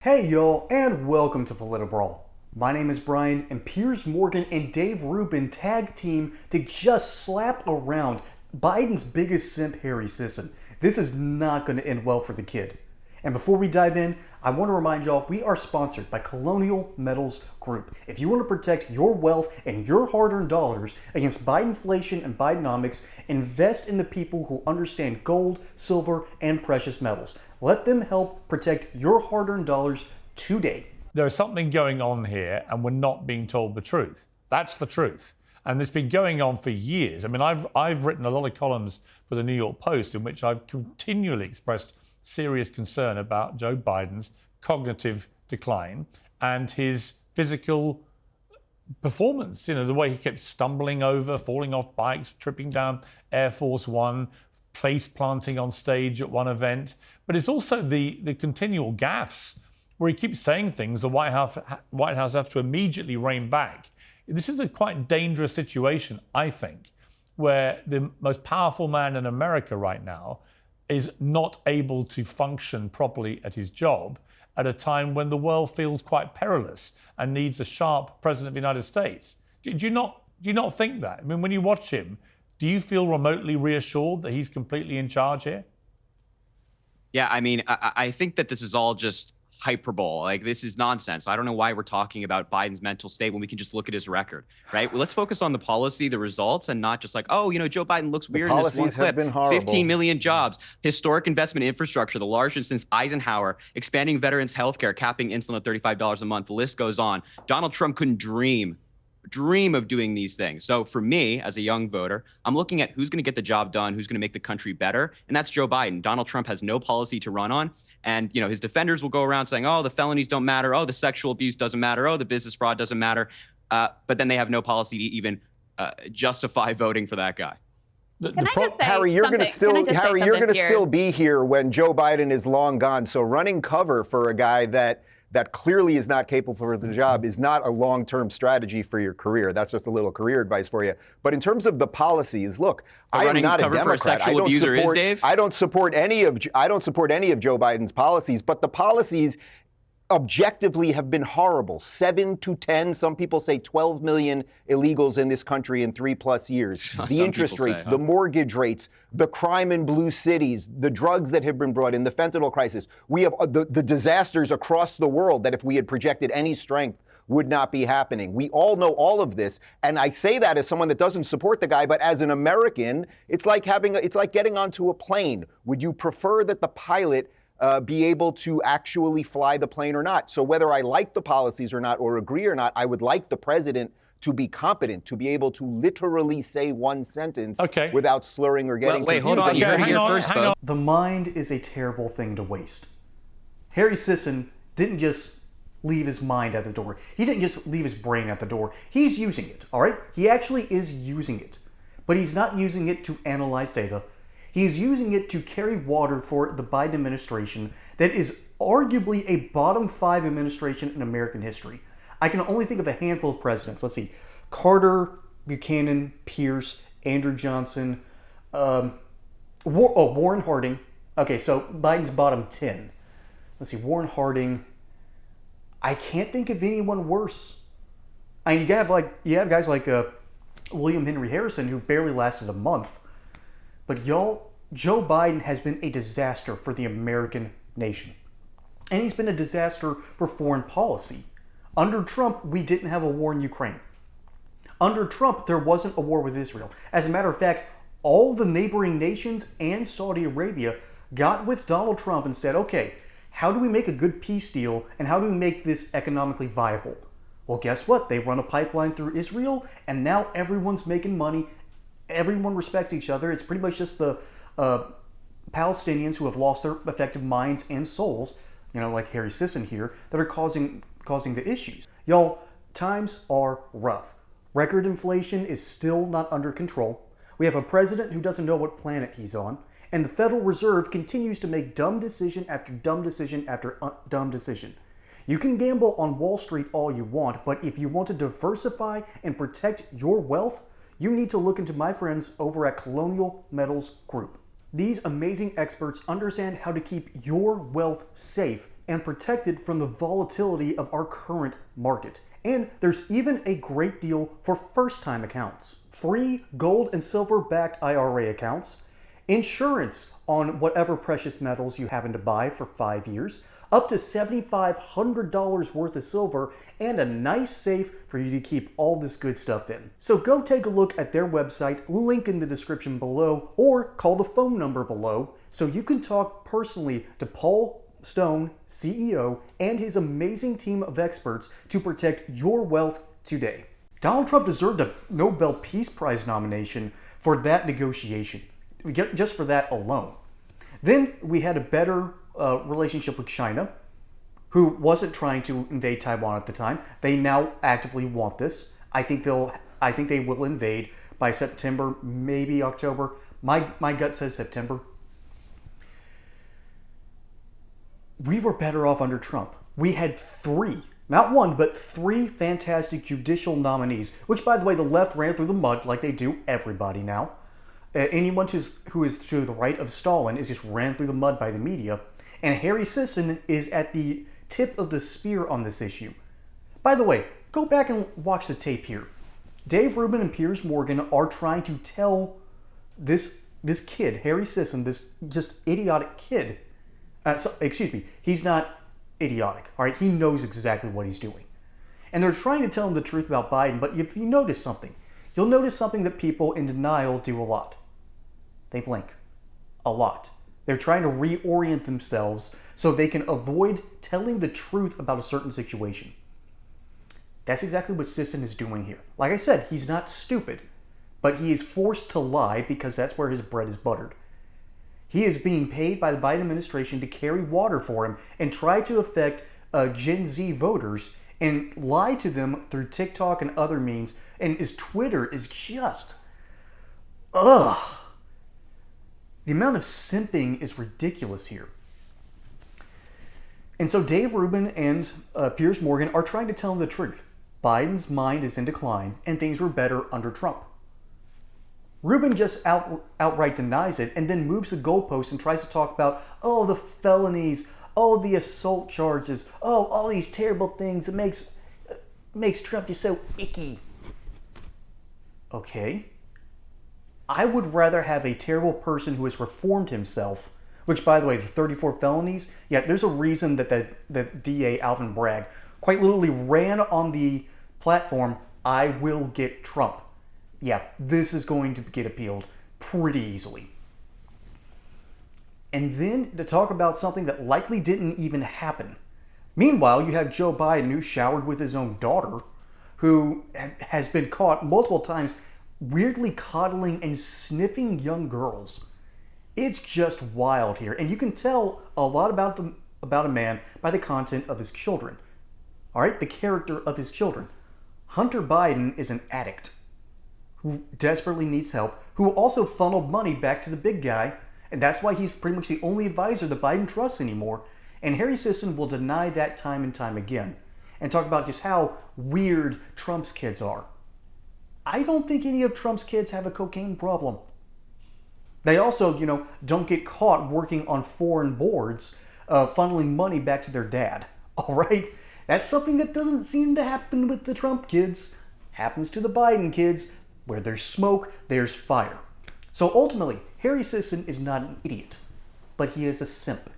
Hey y'all, and welcome to Politibrawl. My name is Brian, and Piers Morgan and Dave Rubin tag team to just slap around Biden's biggest simp, Harry Sisson. This is not going to end well for the kid. And before we dive in, I want to remind y'all we are sponsored by Colonial Metals Group. If you want to protect your wealth and your hard-earned dollars against Bidenflation and Bidenomics, invest in the people who understand gold, silver, and precious metals. Let them help protect your hard-earned dollars today. There's something going on here and we're not being told the truth. That's the truth. And it's been going on for years. I mean, I've written a lot of columns for the New York Post in which I've continually expressed serious concern about Joe Biden's cognitive decline and his physical performance. You know, the way he kept stumbling over, falling off bikes, tripping down Air Force One, face planting on stage at one event. But it's also the continual gaffes where he keeps saying things the White House have to immediately rein back. This is a quite dangerous situation, I think, where the most powerful man in America right now is not able to function properly at his job at a time when the world feels quite perilous and needs a sharp president of the United States. Do you not think that? I mean, when you watch him, do you feel remotely reassured that he's completely in charge here? Yeah, I mean, I think that this is all just hyperbole. Like, this is nonsense. I don't know why we're talking about Biden's mental state when we can just look at his record, right? Well, let's focus on the policy, the results, and not just like, oh, you know, Joe Biden looks weird in this one clip. 15 million jobs, historic investment in infrastructure, the largest since Eisenhower, expanding veterans' health care, capping insulin at $35 a month. The list goes on. Donald Trump couldn't dream of doing these things. So for me, as a young voter, I'm looking at who's going to get the job done, who's going to make the country better, and that's Joe Biden. Donald Trump has no policy to run on, and you know his defenders will go around saying, oh, the felonies don't matter, oh, the sexual abuse doesn't matter, oh, the business fraud doesn't matter, but then they have no policy to even justify voting for that guy. Can I just say Harry, you're going to still be here when Joe Biden is long gone. So running cover for a guy that clearly is not capable for the job is not a long-term strategy for your career. That's just a little career advice for you. But in terms of the policies, look, I am not a Democrat. For a sexual abuser is, Dave? I don't support any of Joe Biden's policies, but the policies objectively have been horrible. 7 to 10, some people say 12 million illegals in this country in 3+ years. The interest rates, the mortgage rates, the crime in blue cities, the drugs that have been brought in, the fentanyl crisis. We have the disasters across the world that if we had projected any strength would not be happening. We all know all of this. And I say that as someone that doesn't support the guy, but as an American, it's like getting onto a plane. Would you prefer that the pilot be able to actually fly the plane or not? So whether I like the policies or not, or agree or not, I would like the president to be competent, to be able to literally say one sentence without slurring or getting confused. Hold on. You heard it here first, folks. The mind is a terrible thing to waste. Harry Sisson didn't just leave his mind at the door. He didn't just leave his brain at the door. He's using it, all right? He actually is using it. But he's not using it to analyze data. He's using it to carry water for the Biden administration that is arguably a bottom 5 administration in American history. I can only think of a handful of presidents. Let's see. Carter, Buchanan, Pierce, Andrew Johnson, Warren Harding. Okay, so Biden's bottom 10. Let's see, Warren Harding. I can't think of anyone worse. I mean, you have guys like William Henry Harrison who barely lasted a month. But y'all, Joe Biden has been a disaster for the American nation. And he's been a disaster for foreign policy. Under Trump, we didn't have a war in Ukraine. Under Trump, there wasn't a war with Israel. As a matter of fact, all the neighboring nations and Saudi Arabia got with Donald Trump and said, okay, how do we make a good peace deal and how do we make this economically viable? Well, guess what? They run a pipeline through Israel and now everyone's making money. Everyone respects each other. It's pretty much just the Palestinians who have lost their effective minds and souls, you know, like Harry Sisson here, that are causing the issues. Y'all, times are rough. Record inflation is still not under control. We have a president who doesn't know what planet he's on, and the Federal Reserve continues to make dumb decision after dumb decision after dumb decision. You can gamble on Wall Street all you want, but if you want to diversify and protect your wealth, you need to look into my friends over at Colonial Metals Group. These amazing experts understand how to keep your wealth safe and protected from the volatility of our current market. And there's even a great deal for first-time accounts. Free gold and silver-backed IRA accounts, insurance on whatever precious metals you happen to buy for 5 years, up to $7,500 worth of silver, and a nice safe for you to keep all this good stuff in. So go take a look at their website, link in the description below, or call the phone number below so you can talk personally to Paul Stone, CEO, and his amazing team of experts to protect your wealth today. Donald Trump deserved a Nobel Peace Prize nomination for that negotiation, just for that alone. Then we had a better relationship with China, who wasn't trying to invade Taiwan at the time. They now actively want this. I think they will invade by September, maybe October. My gut says September. We were better off under Trump. We had three, not one, but three fantastic judicial nominees, which, by the way, the left ran through the mud like they do everybody now. Anyone who is to the right of Stalin is just ran through the mud by the media. And Harry Sisson is at the tip of the spear on this issue. By the way, go back and watch the tape here. Dave Rubin and Piers Morgan are trying to tell this kid, Harry Sisson, this just idiotic kid, he's not idiotic, all right? He knows exactly what he's doing. And they're trying to tell him the truth about Biden, but if you notice something, you'll notice something that people in denial do a lot. They blink. A lot. They're trying to reorient themselves so they can avoid telling the truth about a certain situation. That's exactly what Sisson is doing here. Like I said, he's not stupid, but he is forced to lie because that's where his bread is buttered. He is being paid by the Biden administration to carry water for him and try to affect Gen Z voters and lie to them through TikTok and other means. And his Twitter is just, ugh. The amount of simping is ridiculous here. And so Dave Rubin and Piers Morgan are trying to tell him the truth. Biden's mind is in decline and things were better under Trump. Rubin just outright denies it and then moves the goalposts and tries to talk about, oh, the felonies, oh, the assault charges, oh, all these terrible things that makes Trump just so icky. Okay. I would rather have a terrible person who has reformed himself, which, by the way, the 34 felonies, yeah, there's a reason that the DA, Alvin Bragg, quite literally ran on the platform, I will get Trump. Yeah, this is going to get appealed pretty easily. And then to talk about something that likely didn't even happen. Meanwhile, you have Joe Biden, who showered with his own daughter, who has been caught multiple times weirdly coddling and sniffing young girls. It's just wild here. And you can tell a lot about a man by the content of his children. All right, the character of his children. Hunter Biden is an addict who desperately needs help, who also funneled money back to the big guy, and that's why he's pretty much the only advisor that Biden trusts anymore. And Harry Sisson will deny that time and time again and talk about just how weird Trump's kids are. I don't think any of Trump's kids have a cocaine problem. They also, don't get caught working on foreign boards, funneling money back to their dad. All right? That's something that doesn't seem to happen with the Trump kids. Happens to the Biden kids. Where there's smoke, there's fire. So ultimately, Harry Sisson is not an idiot, but he is a simp.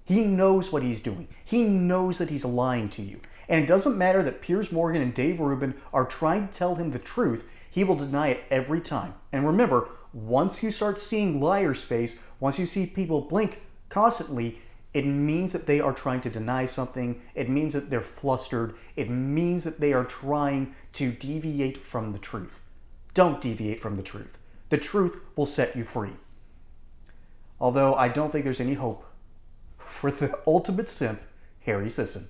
He knows what he's doing. He knows that he's lying to you. And it doesn't matter that Piers Morgan and Dave Rubin are trying to tell him the truth, he will deny it every time. And remember, once you start seeing liar's face, once you see people blink constantly, it means that they are trying to deny something. It means that they're flustered. It means that they are trying to deviate from the truth. Don't deviate from the truth. The truth will set you free. Although I don't think there's any hope for the ultimate simp, Harry Sisson.